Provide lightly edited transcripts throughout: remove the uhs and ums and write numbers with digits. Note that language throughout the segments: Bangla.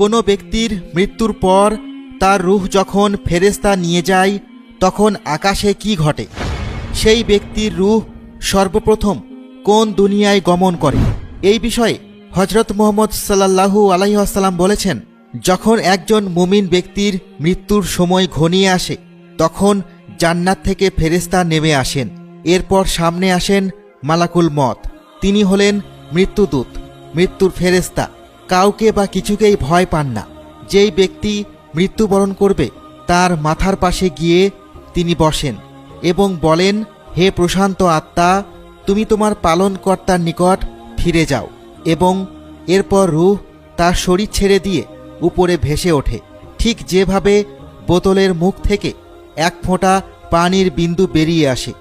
কোনো ব্যক্তির মৃত্যুর পর তার রূহ যখন ফেরেশতা নিয়ে যায় তখন আকাশে কি ঘটে? সেই ব্যক্তির রূহ সর্বপ্রথম কোন দুনিয়ায় গমন করে? এই বিষয়ে হযরত মুহাম্মদ সাল্লাল্লাহু আলাইহি ওয়াসাল্লাম বলেছেন, যখন একজন মুমিন ব্যক্তির মৃত্যুর সময় ঘনিয়ে আসে তখন জান্নাত থেকে ফেরেশতা নেমে আসেন। এরপর সামনে আসেন মালাকুল মত। তিনি হলেন মৃত্যুদূত, মৃত্যুর ফেরেশতা। কাউকে বা কিছুকেই ভয় পান না। যেই ব্যক্তি মৃত্যুবরণ করবে তার মাথার পাশে গিয়ে তিনি বসেন এবং বলেন, হে প্রশান্ত আত্মা, তুমি তোমার পালনকর্তার নিকট ফিরে যাও। এবং এরপর রূহ তার শরীর ছেড়ে দিয়ে উপরে ভেসে ওঠে। ঠিক যেভাবে বোতলের মুখ থেকে এক ফোঁটা পানির বিন্দু বেরিয়ে আসে।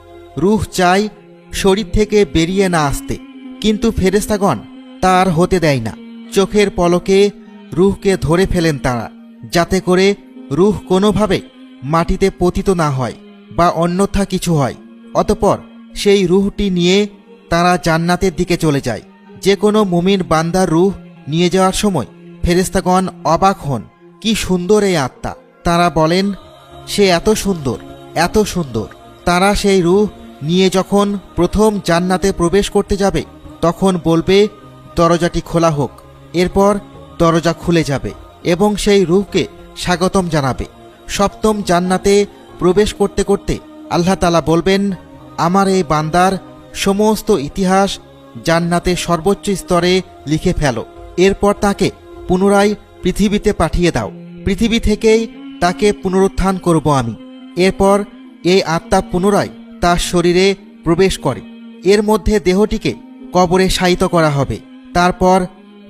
রূহ চায় শরীর থেকে বেরিয়ে না আসতে, কিন্তু ফেরেশতাগণ তার হতে দেয় না। চোখের পলকে রূহকে ধরে ফেলেন তারা, যাতে করে রূহ কোনোভাবে মাটিতে পতিত না হয় বা অন্যথা কিছু হয়। অতঃপর সেই রূহটি নিয়ে তারা জান্নাতের দিকে চলে যায়। যে কোনো মুমিন বান্দার রূহ নিয়ে যাওয়ার সময় ফেরেশতাগণ অবাক হন, কি সুন্দর এই আত্মা। তারা বলেন, সে এত সুন্দর, এত সুন্দর। তারা সেই রূহ নিয়ে যখন প্রথম জান্নাতে প্রবেশ করতে যাবে তখন বলবে, দরজাটি খোলা হোক। এরপর দরজা খুলে যাবে এবং সেই রূহকে স্বাগতম জানাবে। সপ্তম জান্নাতে প্রবেশ করতে করতে আল্লাহ তাআলা বলবেন, আমার এই বান্দার সমস্ত ইতিহাস জান্নাতে সর্বোচ্চ স্তরে লিখে ফেলো। এরপর তাকে পুনরায় পৃথিবীতে পাঠিয়ে দাও। পৃথিবী থেকেই তাকে পুনরুত্থান করব আমি। এরপর এই আত্মা পুনরায় তার শরীরে প্রবেশ করে। এর মধ্যে দেহটিকে কবরে শায়িত করা হবে। তারপর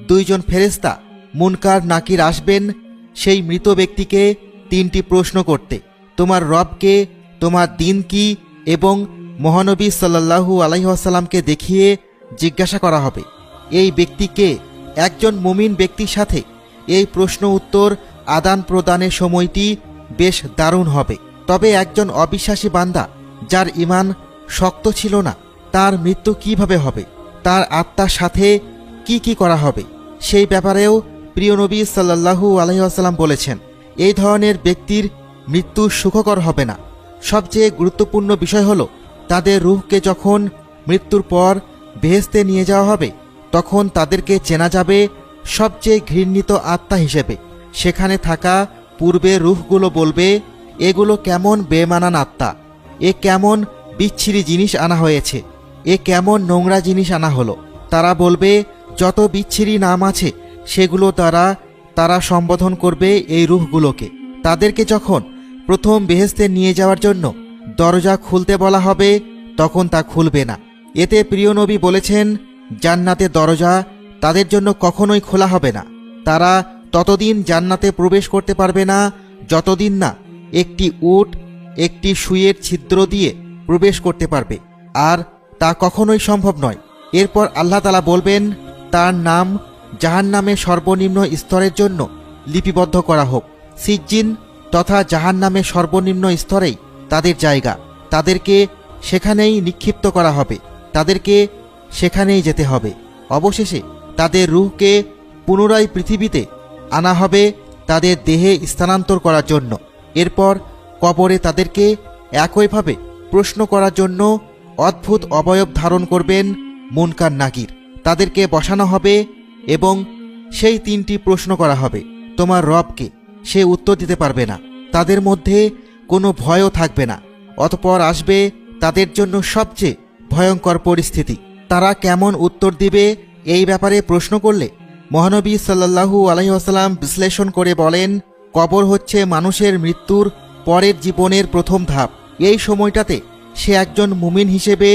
দুইজন ফেরেশতা মুনকার নাকির আসবেন সেই মৃত ব্যক্তিকে তিনটি প্রশ্ন করতে। তোমার রবকে, তোমার দিন কি, এবং মহানবী সাল্লাল্লাহু আলাইহি ওয়াসাল্লামকে দেখিয়ে জিজ্ঞাসা করা হবে, এই ব্যক্তিকে? একজন মুমিন ব্যক্তির সাথে এই প্রশ্ন উত্তর আদান প্রদানের সময়টি বেশ দারুণ হবে। তবে একজন অবিশ্বাসী বান্দা যার ঈমান শক্ত ছিল না, তার মৃত্যু কিভাবে হবে? তার আত্মার সাথে কি কি করা হবে? সেই ব্যাপারেও প্রিয় নবী সাল্লাল্লাহু আলাইহি ওয়াসাল্লাম বলেছেন, এই ধরনের ব্যক্তির মৃত্যু সুখকর হবে না। সবচেয়ে গুরুত্বপূর্ণ বিষয় হলো, তাদের রূহকে যখন মৃত্যুর পর বেহেশতে নিয়ে যাওয়া হবে তখন তাদেরকে চেনা যাবে সবচেয়ে ঘৃণিত আত্মা হিসেবে। সেখানে থাকা পূর্বে রূহগুলো বলবে, এগুলো কেমন বেমানান আত্মা, এ কেমন বিচ্ছিরি জিনিস আনা হয়েছে, এ কেমন নোংরা জিনিস আনা হলো। তারা বলবে, যত বিচ্ছিরি নাম আছে সেগুলো দ্বারা তারা সম্বোধন করবে এই রূহগুলোকে। তাদেরকে যখন প্রথম বেহেশতে নিয়ে যাওয়ার জন্য দরজা খুলতে বলা হবে তখন তা খুলবে না। এতে প্রিয় নবী বলেছেন, জান্নাতের দরজা তাদের জন্য কখনোই খোলা হবে না। তারা ততদিন জান্নাতে প্রবেশ করতে পারবে না যতদিন না একটি উট একটি সুইয়ের ছিদ্র দিয়ে প্রবেশ করতে পারবে, আর তা কখনোই সম্ভব নয়। এরপর আল্লাহ তাআলা বলবেন, তার নাম জাহান্নামের সর্বনিম্ন স্তরের জন্য লিপিবদ্ধ করা হোক। সিজ্জিন তথা জাহান্নামের সর্বনিম্ন স্তরেই তাদের জায়গা। তাদেরকে সেখানেই নিক্ষিপ্ত করা হবে, তাদেরকে সেখানেই যেতে হবে। অবশেষে তাদের রূহকে পুনরায় পৃথিবীতে আনা হবে তাদের দেহে স্থানান্তর করার জন্য। এরপর কবরে তাদেরকে একইভাবে প্রশ্ন করার জন্য অদ্ভুত অবয়ব ধারণ করবেন মুনকার নাকির। তাদেরকে বসানো হবে এবং সেই তিনটি প্রশ্ন করা হবে, তোমার রবকে? সে উত্তর দিতে পারবে না। তাদের মধ্যে কোনো ভয়ও থাকবে না। অতঃপর আসবে তাদের জন্য সবচেয়ে ভয়ঙ্কর পরিস্থিতি। তারা কেমন উত্তর দিবে এই ব্যাপারে প্রশ্ন করলে মহানবী সাল্লাল্লাহু আলাইহি ওয়াসাল্লাম বিশ্লেষণ করে বলেন, কবর হচ্ছে মানুষের মৃত্যুর পরের জীবনের প্রথম ধাপ। এই সময়টাতে সে একজন মুমিন হিসেবে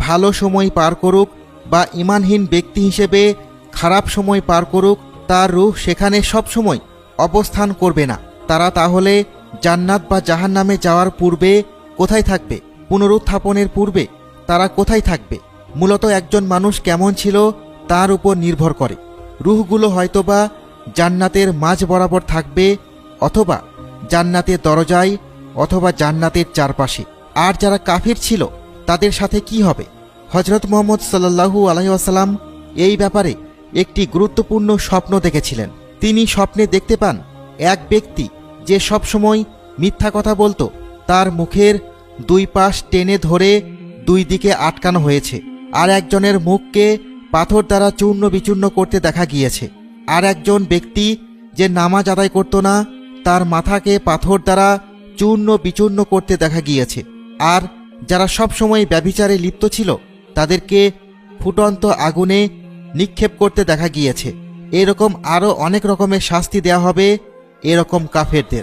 ভালো সময় পার করুক বা ঈমানহীন ব্যক্তি হিসেবে খারাপ সময় পার করুক, তার রূহ সেখানে সব সময় অবস্থান করবে না। তারা তাহলে জান্নাত বা জাহান্নামে যাওয়ার পূর্বে কোথায় থাকবে? পুনরুত্থাপনের পূর্বে তারা কোথায় থাকবে? মূলত একজন মানুষ কেমন ছিল তার উপর নির্ভর করে। রূহগুলো হয়তোবা জান্নাতের মাঝ বরাবর থাকবে, অথবা জান্নাতের দরজায়, অথবা জান্নাতের চারপাশে। আর যারা কাফির ছিল তাদের সাথে কি হবে? হযরত মুহাম্মদ সাল্লাল্লাহু আলাইহি ওয়াসাল্লাম এই ব্যাপারে একটি গুরুত্বপূর্ণ স্বপ্ন দেখেছিলেন। তিনি স্বপ্নে দেখতে পান এক ব্যক্তি যে সবসময় মিথ্যা কথা বলতো, তার মুখের দুই পাশ টেনে ধরে দুই দিকে আটকানো হয়েছে। আর একজনের মুখকে পাথর দ্বারা চূর্ণ বিচূর্ণ করতে দেখা গিয়েছে। আর একজন ব্যক্তি যে নামাজ আদায় করত না, তার মাথাকে পাথর দ্বারা চূর্ণ বিচূর্ণ করতে দেখা গিয়েছে। আর যারা সবসময় ব্যভিচারে লিপ্ত ছিল, তাদেরকে ফুটন্ত আগুনে নিক্ষেপ করতে দেখা গিয়েছে। এরকম আরও অনেক রকমের শাস্তি দেয়া হবে এরকম কাফেরদের।